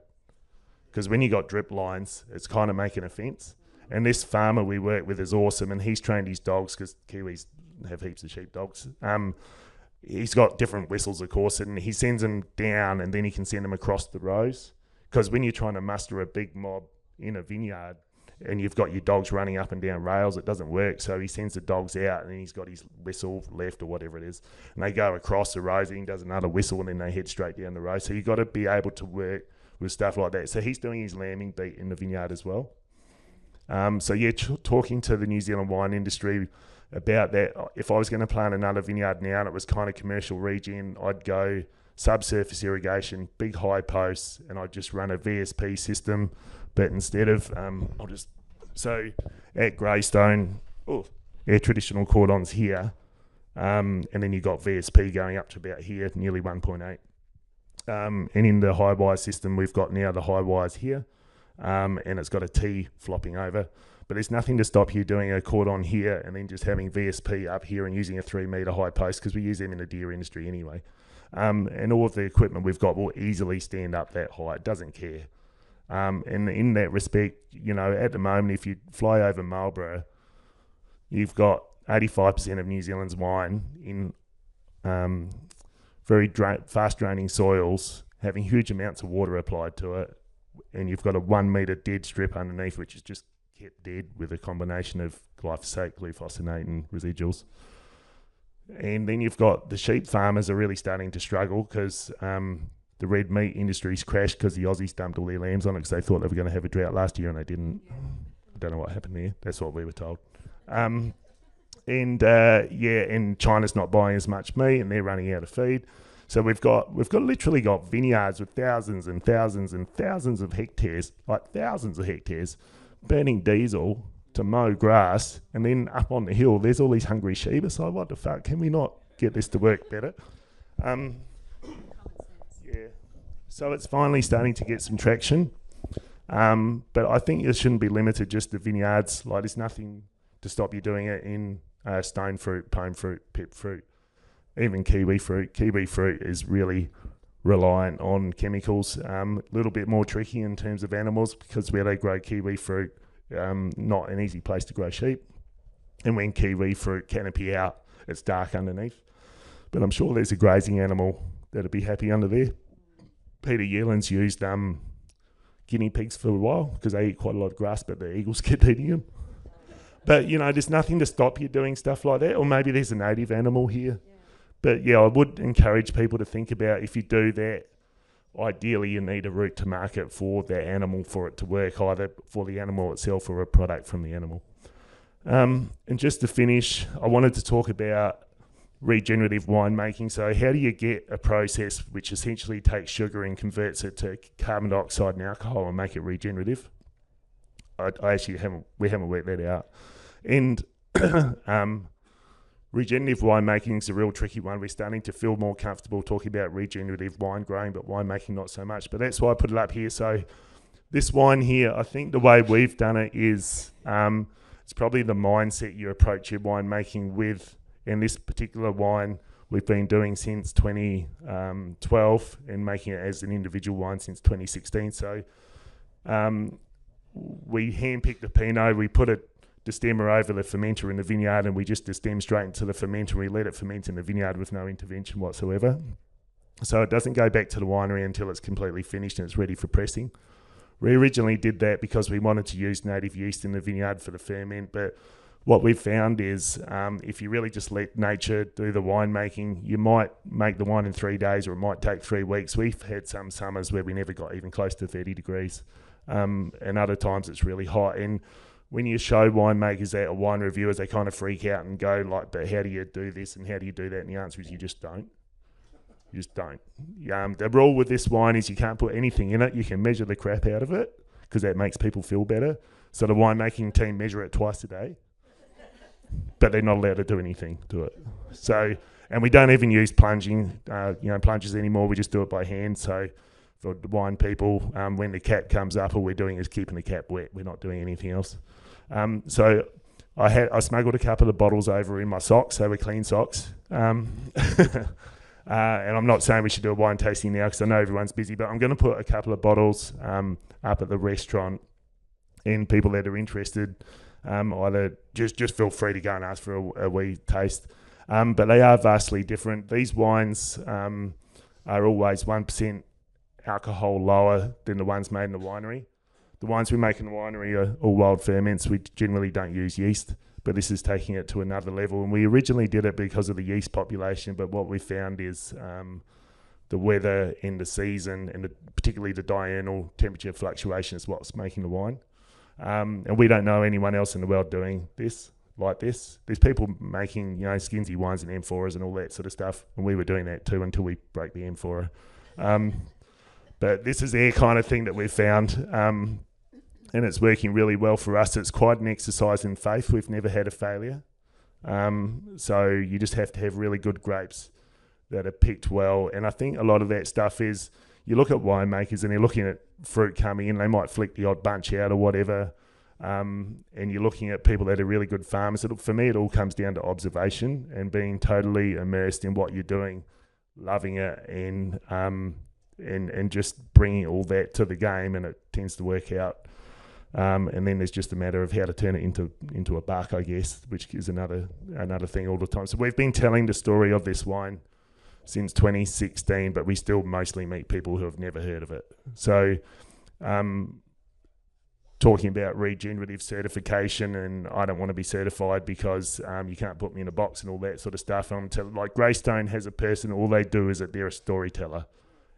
S2: because when you got drip lines, it's kind of making a fence. And this farmer we work with is awesome, and he's trained his dogs, because Kiwis have heaps of sheep dogs. He's got different whistles, of course, and he sends them down, and then he can send them across the rows. Because when you're trying to muster a big mob in a vineyard and you've got your dogs running up and down rails, it doesn't work. So he sends the dogs out, and then he's got his whistle left or whatever it is, and they go across the rows, and he does another whistle, and then they head straight down the row. So you've got to be able to work with stuff like that. So he's doing his lambing beat in the vineyard as well. Talking to the New Zealand wine industry about that, if I was going to plant another vineyard now and it was kind of commercial regen, I'd go subsurface irrigation, big high posts, and I'd just run a VSP system. But instead of, at Greystone, our traditional cordons here, and then you've got VSP going up to about here, nearly 1.8. And in the high wise system, we've got now the high wise here, and it's got a T flopping over. But there's nothing to stop you doing a cordon here and then just having VSP up here and using a 3 metre high post, because we use them in the deer industry anyway. And all of the equipment we've got will easily stand up that high. It doesn't care. And in that respect, at the moment, if you fly over Marlborough, you've got 85% of New Zealand's wine in very fast draining soils, having huge amounts of water applied to it. And you've got a 1 metre dead strip underneath, which is just kept dead with a combination of glyphosate, glufosinate and residuals. And then you've got the sheep farmers are really starting to struggle, because the red meat industry's crashed because the Aussies dumped all their lambs on it because they thought they were going to have a drought last year and they didn't. I don't know what happened there. That's what we were told. And China's not buying as much meat and they're running out of feed. So we've literally got vineyards with thousands and thousands and thousands of hectares, burning diesel to mow grass, and then up on the hill there's all these hungry sheep. It's like, what the fuck, can we not get this to work better? So it's finally starting to get some traction, but I think it shouldn't be limited just to vineyards. Like, there's nothing to stop you doing it in stone fruit, pome fruit, pip fruit, even kiwi fruit. Kiwi fruit is really reliant on chemicals, a little bit more tricky in terms of animals, because where they grow kiwi fruit, not an easy place to grow sheep. And when kiwi fruit canopy out, it's dark underneath. But I'm sure there's a grazing animal that'd be happy under there. Peter Yearland's used guinea pigs for a while because they eat quite a lot of grass, but the eagles keep eating them. But, there's nothing to stop you doing stuff like that. Or maybe there's a native animal here. Yeah. But, I would encourage people to think about, if you do that, ideally you need a route to market for that animal for it to work, either for the animal itself or a product from the animal. And just to finish, I wanted to talk about regenerative winemaking. So how do you get a process which essentially takes sugar and converts it to carbon dioxide and alcohol and make it regenerative? We haven't worked that out. And regenerative winemaking is a real tricky one. We're starting to feel more comfortable talking about regenerative wine growing, but winemaking not so much. But that's why I put it up here. So this wine here, I think the way we've done it is it's probably the mindset you approach your winemaking with. And this particular wine we've been doing since 2012 and making it as an individual wine since 2016. So we handpicked the Pinot, we put a destemmer over the fermenter in the vineyard, and we just destem straight into the fermenter. We let it ferment in the vineyard with no intervention whatsoever. So it doesn't go back to the winery until it's completely finished and it's ready for pressing. We originally did that because we wanted to use native yeast in the vineyard for the ferment, but what we've found is if you really just let nature do the winemaking, you might make the wine in 3 days or it might take 3 weeks. We've had some summers where we never got even close to 30 degrees and other times it's really hot. And when you show winemakers that or wine reviewers, they kind of freak out and go like, but how do you do this and how do you do that? And the answer is you just don't. You just don't. The rule with this wine is you can't put anything in it. You can measure the crap out of it because that makes people feel better. So the winemaking team measure it twice a day. But they're not allowed to do anything to it. So, and we don't even use plungers anymore. We just do it by hand. So, for the wine people, when the cap comes up, all we're doing is keeping the cap wet. We're not doing anything else. So, I smuggled a couple of bottles over in my socks. They were clean socks. And I'm not saying we should do a wine tasting now because I know everyone's busy. But I'm going to put a couple of bottles up at the restaurant, and people that are interested. Either just feel free to go and ask for a wee taste. But they are vastly different. These wines are always 1% alcohol lower than the ones made in the winery. The wines we make in the winery are all wild ferments. We generally don't use yeast, but this is taking it to another level. And we originally did it because of the yeast population, but what we found is the weather and the season, and particularly the diurnal temperature fluctuation is what's making the wine. And we don't know anyone else in the world doing this like this. There's people making, skinsy wines and amphoras and all that sort of stuff, and we were doing that too until we broke the amphora. But this is their kind of thing that we've found, and it's working really well for us. It's quite an exercise in faith. We've never had a failure. So you just have to have really good grapes that are picked well. And I think a lot of that stuff is, you look at winemakers and they're looking at fruit coming in, they might flick the odd bunch out or whatever, and you're looking at people that are really good farmers. For me, it all comes down to observation and being totally immersed in what you're doing, loving it, and just bringing all that to the game, and it tends to work out. And then there's just a matter of how to turn it into a buck, I guess, which is another thing all the time. So we've been telling the story of this wine since 2016, but we still mostly meet people who have never heard of it. So talking about regenerative certification, and I don't want to be certified because you can't put me in a box and all that sort of stuff. Like Greystone has a person, all they do is that they're a storyteller,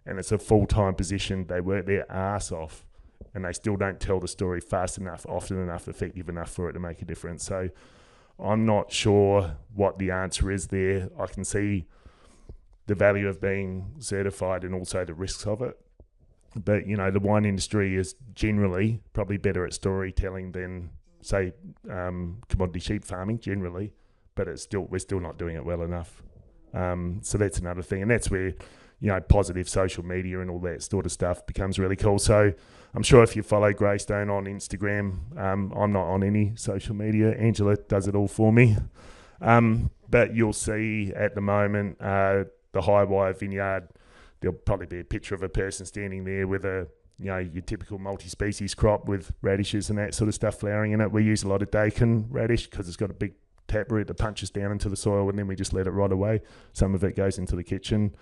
S2: and it's a full-time position. They work their arse off, and they still don't tell the story fast enough, often enough, effective enough for it to make a difference. So I'm not sure what the answer is there. I can see the value of being certified and also the risks of it. But, the wine industry is generally probably better at storytelling than, say, commodity sheep farming generally, but we're still not doing it well enough. So that's another thing. And that's where, positive social media and all that sort of stuff becomes really cool. So I'm sure if you follow Greystone on Instagram, I'm not on any social media. Angela does it all for me. But you'll see at the moment, the high wire vineyard, there'll probably be a picture of a person standing there with your typical multi-species crop with radishes and that sort of stuff flowering in it. We use a lot of daikon radish because it's got a big taproot that punches down into the soil, and then we just let it rot away. Some of it goes into the kitchen.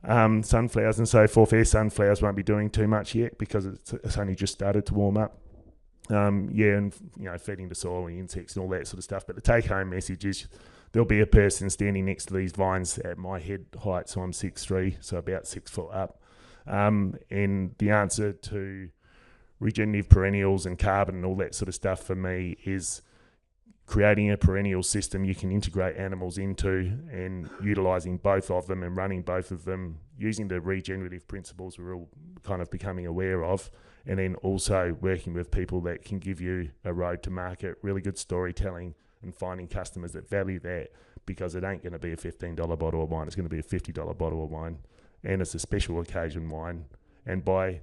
S2: Sunflowers and so forth. Sunflowers won't be doing too much yet because it's only just started to warm up. And feeding the soil and insects and all that sort of stuff. But the take-home message is, there'll be a person standing next to these vines at my head height, so I'm 6'3", so about 6 foot up. And the answer to regenerative perennials and carbon and all that sort of stuff for me is creating a perennial system you can integrate animals into and utilising both of them and running both of them using the regenerative principles we're all kind of becoming aware of, and then also working with people that can give you a road to market, really good storytelling and finding customers that value that, because it ain't going to be a $15 bottle of wine, it's going to be a $50 bottle of wine, and it's a special occasion wine. And by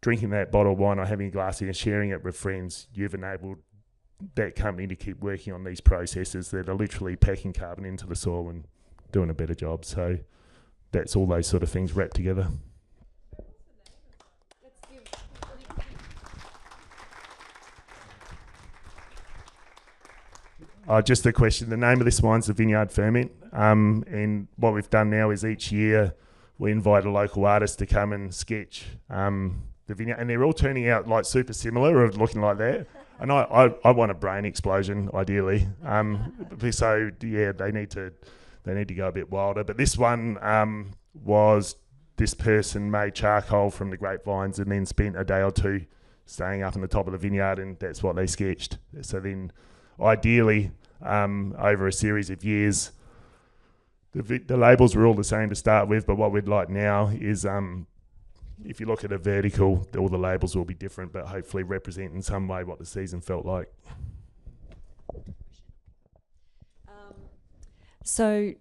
S2: drinking that bottle of wine or having a glass and sharing it with friends, you've enabled that company to keep working on these processes that are literally packing carbon into the soil and doing a better job. So that's all those sort of things wrapped together. Just a question. The name of this wine's the Vineyard Ferment. And what we've done now is each year we invite a local artist to come and sketch the vineyard. And they're all turning out like super similar or looking like that. And I want a brain explosion, ideally. So, yeah, they need to go a bit wilder. But this one was this person made charcoal from the grapevines and then spent a day or two staying up on the top of the vineyard, and that's what they sketched. So then, ideally, over a series of years, the labels were all the same to start with, but what we'd like now is if you look at a vertical, all the labels will be different, but hopefully represent in some way what the season felt like.
S1: So,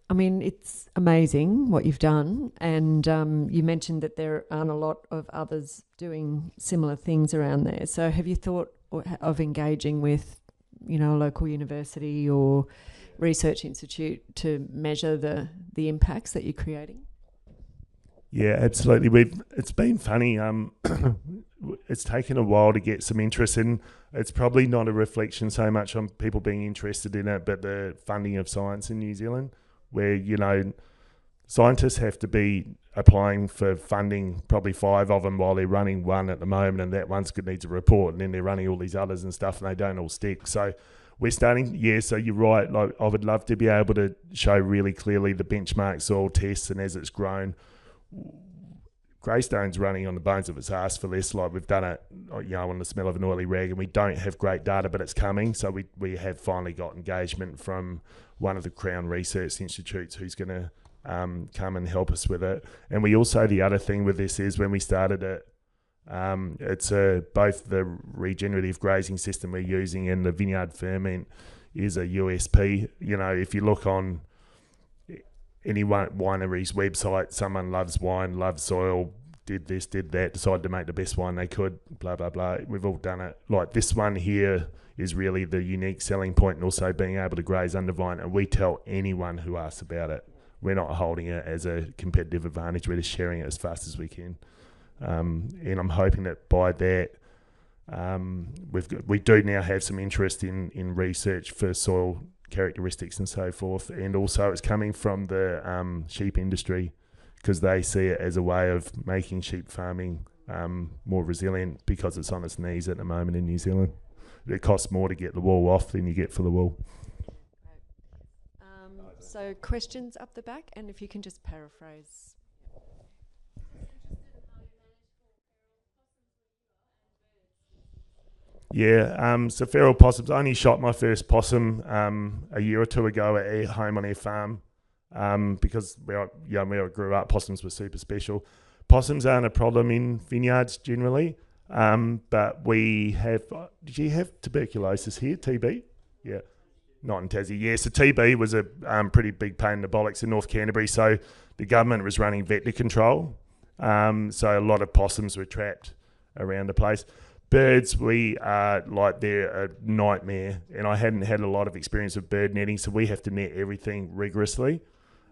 S1: I mean, it's amazing what you've done, and you mentioned that there aren't a lot of others doing similar things around there. So have you thought of engaging with, a local university or research institute to measure the impacts that you're creating?
S2: Yeah, absolutely. It's been funny. It's taken a while to get some interest, and it's probably not a reflection so much on people being interested in it, but the funding of science in New Zealand, where, scientists have to be applying for funding, probably 5 of them while they're running one at the moment, and that one's needs a report, and then they're running all these others and stuff, and they don't all stick. So we're starting, so you're right. Like, I would love to be able to show really clearly the benchmark soil tests, and as it's grown, Greystone's running on the bones of its ass for this. Like, we've done it, on the smell of an oily rag, and we don't have great data, but it's coming. So we have finally got engagement from one of the Crown Research Institutes who's going to come and help us with it. And we also, the other thing with this is when we started it, it's both the regenerative grazing system we're using and the vineyard ferment is a USP. If you look on any winery's website, someone loves wine, loves soil, did this, did that, decided to make the best wine they could, blah, blah, blah. We've all done it. Like, this one here is really the unique selling point, and also being able to graze under vine, and we tell anyone who asks about it. We're not holding it as a competitive advantage, we're just sharing it as fast as we can. And I'm hoping that by that, we do now have some interest in research for soil characteristics and so forth, and also it's coming from the sheep industry, because they see it as a way of making sheep farming more resilient, because it's on its knees at the moment in New Zealand. It costs more to get the wool off than you get for the wool.
S1: So questions up the back, and if you can just paraphrase.
S2: Yeah, so feral possums. I only shot my first possum a year or two ago at home on our farm, because where I grew up, possums were super special. Possums aren't a problem in vineyards generally, but we have... Did you have tuberculosis here, TB? Yeah. Not in Tassie. Yeah, so TB was a pretty big pain in the bollocks in North Canterbury, so the government was running vector control. So a lot of possums were trapped around the place. Birds, they're a nightmare, and I hadn't had a lot of experience with bird netting, so we have to net everything rigorously.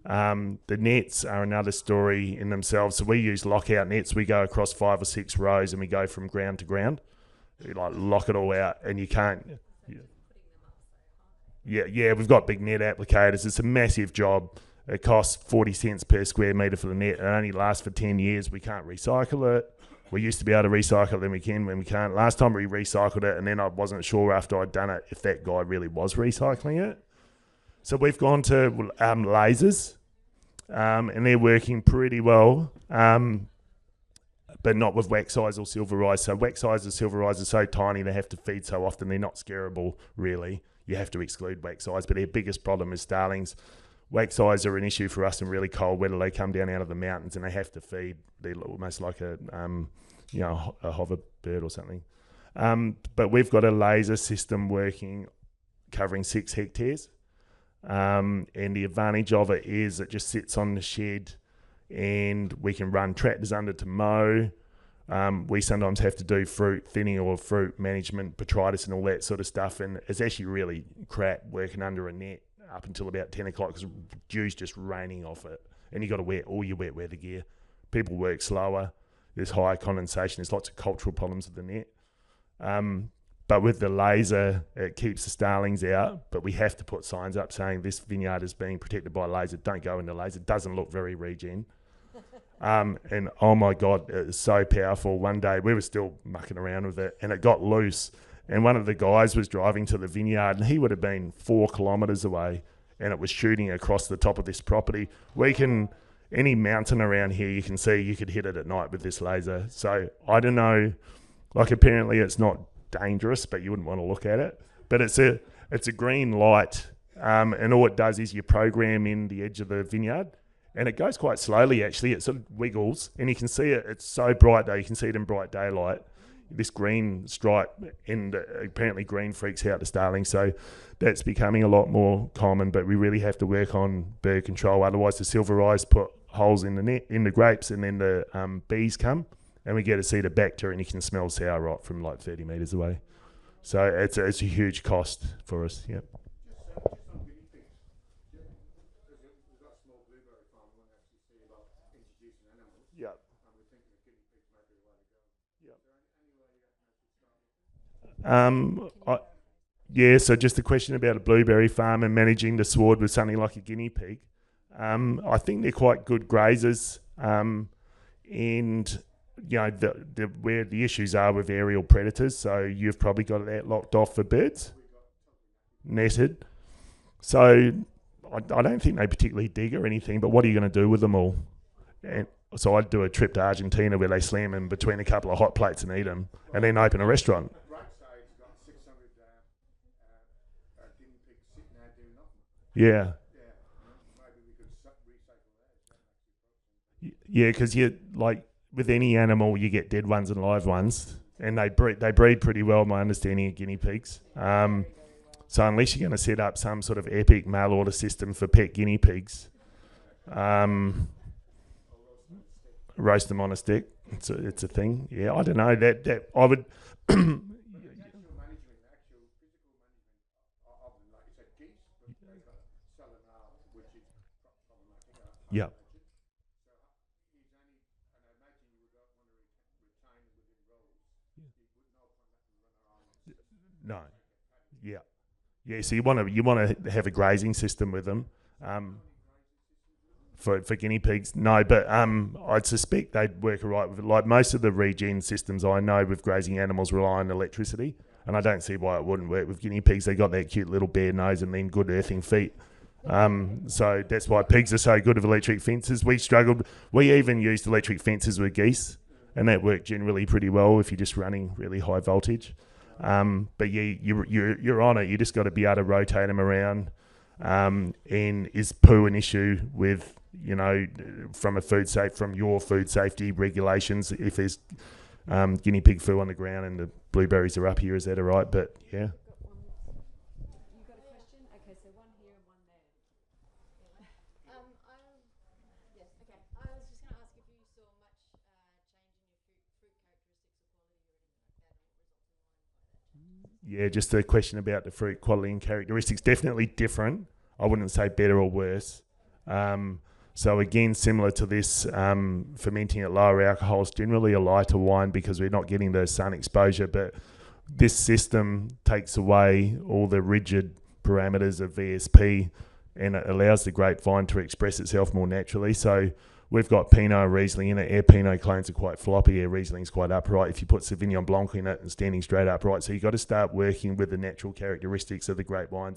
S2: The nets are another story in themselves. So we use lockout nets. We go across 5 or 6 rows, and we go from ground to ground. You lock it all out, and you can't... Yeah, we've got big net applicators. It's a massive job. It costs 40 cents per square metre for the net. It only lasts for 10 years. We can't recycle it. We used to be able to recycle it, then we can when we can't. Last time we recycled it, and then I wasn't sure after I'd done it if that guy really was recycling it. So we've gone to lasers. and they're working pretty well, but not with wax eyes or silver eyes. So wax eyes and silver eyes are so tiny, they have to feed so often, they're not scarable, really. You have to exclude wax eyes, but their biggest problem is starlings. Wax eyes are an issue for us in really cold weather. They come down out of the mountains and they have to feed. They're almost like a hover bird or something. But we've got a laser system working, covering 6 hectares. And the advantage of it is it just sits on the shed and we can run tractors under to mow. We sometimes have to do fruit thinning or fruit management, botrytis and all that sort of stuff. And it's actually really crap working under a net up until about 10 o'clock because dew's just raining off it. And you've got to wear all your wet weather gear. People work slower. There's higher condensation. There's lots of cultural problems with the net. But with the laser, it keeps the starlings out, but we have to put signs up saying this vineyard is being protected by laser. Don't go into laser. It doesn't look very regen. And oh my God, it was so powerful. One day we were still mucking around with it and it got loose. And one of the guys was driving to the vineyard and he would have been 4 kilometres away and it was shooting across the top of this property. Any mountain around here you can see, you could hit it at night with this laser. So I don't know, like apparently it's not dangerous, but you wouldn't want to look at it. But it's a green light, and all it does is you program in the edge of the vineyard, and it goes quite slowly actually. It sort of wiggles, and you can see it. It's so bright though, you can see it in bright daylight. This green stripe, and apparently green freaks out the starlings, so that's becoming a lot more common. But we really have to work on bird control, otherwise the silver eyes put holes in the net in the grapes, and then the bees come. And we get to see the bacteria, and you can smell sour rot from like 30 metres away. So it's a huge cost for us. Yep. So just a question about a blueberry farm and managing the sward with something like a guinea pig. I think they're quite good grazers, and you know where the issues are with aerial predators. So you've probably got that locked off for birds, netted. So I don't think they particularly dig or anything. But what are you going to do with them all? And so I'd do a trip to Argentina where they slam them between a couple of hot plates and eat them, and then open a restaurant. Yeah. Yeah, because you like with any animal, you get dead ones and live ones, and they breed pretty well. My understanding of guinea pigs. So unless you're going to set up some sort of epic mail order system for pet guinea pigs, roast them on a stick. It's a thing. Yeah, I don't know that I would. Yeah. No. Yeah. Yeah. So you want to have a grazing system with them. For guinea pigs, no, but I'd suspect they'd work all right with it. Like most of the regen systems I know with grazing animals rely on electricity, and I don't see why it wouldn't work with guinea pigs. They got that cute little bare nose and then good earthing feet. So that's why pigs are so good with electric fences. We struggled. We even used electric fences with geese, and that worked generally pretty well if you're just running really high voltage. But yeah, you're on it. You just got to be able to rotate them around. And is poo an issue with, you know, from your food safety regulations? If there's guinea pig poo on the ground and the blueberries are up here, is that all right? But yeah. Yeah, just a question about the fruit quality and characteristics. Definitely different. I wouldn't say better or worse. So again, similar to this, fermenting at lower alcohols, generally a lighter wine because we're not getting the sun exposure. But this system takes away all the rigid parameters of VSP and it allows the grapevine to express itself more naturally. So we've got Pinot Riesling in it. Our Pinot clones are quite floppy. Our Riesling's quite upright. If you put Sauvignon Blanc in it and standing straight upright. So you've got to start working with the natural characteristics of the grapevine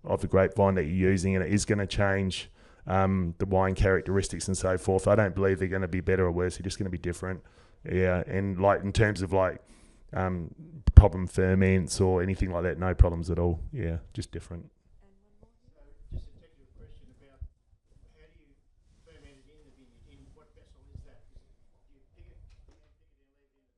S2: that you're using, and it is going to change the wine characteristics and so forth. I don't believe they're going to be better or worse. They're just going to be different. Yeah, and like in terms of like problem ferments or anything like that, no problems at all. Yeah, just different.
S3: Just a technical question about how do you ferment it in the vineyard? In what vessel is that? Do you pick it and leave it in the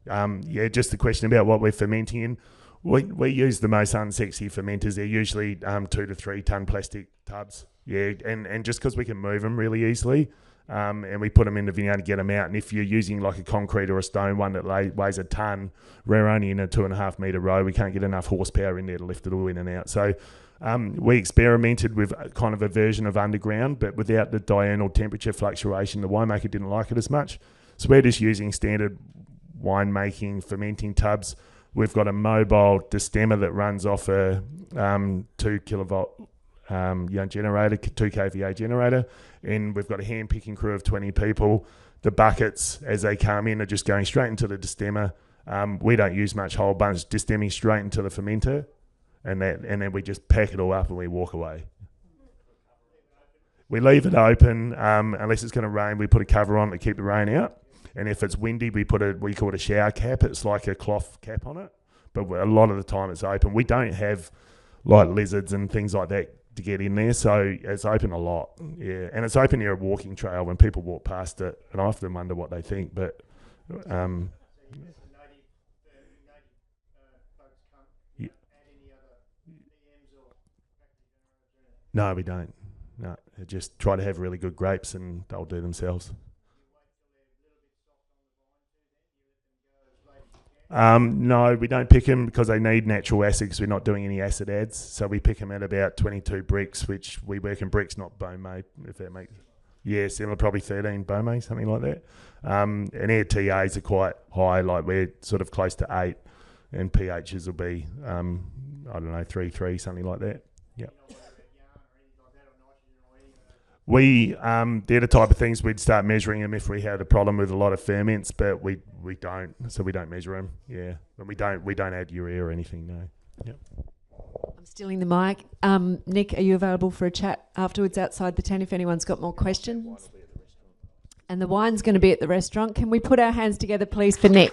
S3: tub?
S2: Yeah, just the question about what we're fermenting in. We use the most unsexy fermenters. They're usually 2 to 3 ton plastic tubs. Yeah, and just because we can move them really easily, and we put them in the vineyard to get them out. And if you're using like a concrete or a stone one that weighs a ton, we're only in a 2.5 metre row. We can't get enough horsepower in there to lift it all in and out. So we experimented with kind of a version of underground, but without the diurnal temperature fluctuation. The winemaker didn't like it as much. So we're just using standard winemaking fermenting tubs. We've got a mobile destemmer that runs off a 2 kilovolt generator, 2 kVA generator, and we've got a hand picking crew of 20 people. The buckets, as they come in, are just going straight into the destemmer. We don't use much whole bunch, destemming straight into the fermenter, and then we just pack it all up and we walk away. We leave it open unless it's going to rain. We put a cover on to keep the rain out. And if it's windy, we call it a shower cap. It's like a cloth cap on it. But a lot of the time it's open. We don't have like lizards and things like that to get in there. So it's open a lot. Yeah. And it's open near a walking trail when people walk past it. And I often wonder what they think. But
S3: So you native folks come
S2: Yeah.
S3: add any other PMs or factory generators?
S2: no, we don't. No, they just try to have really good grapes and they'll do themselves. No, we don't pick them because they need natural acid because we're not doing any acid adds. So we pick them at about 22 bricks, which we work in bricks, not bone made, if that makes similar, probably 13 bone made, something like that. And our TAs are quite high, like we're sort of close to 8, and pHs will be, I don't know, 3, something like that. Yeah. They're the type of things we'd start measuring them if we had a problem with a lot of ferments, but we don't, so we don't measure them. Yeah, and we don't add urea or anything. No. Yep.
S1: I'm stealing the mic. Nick, are you available for a chat afterwards outside the tent if anyone's got more questions? And the wine's going to be at the restaurant. Can we put our hands together, please, for Nick?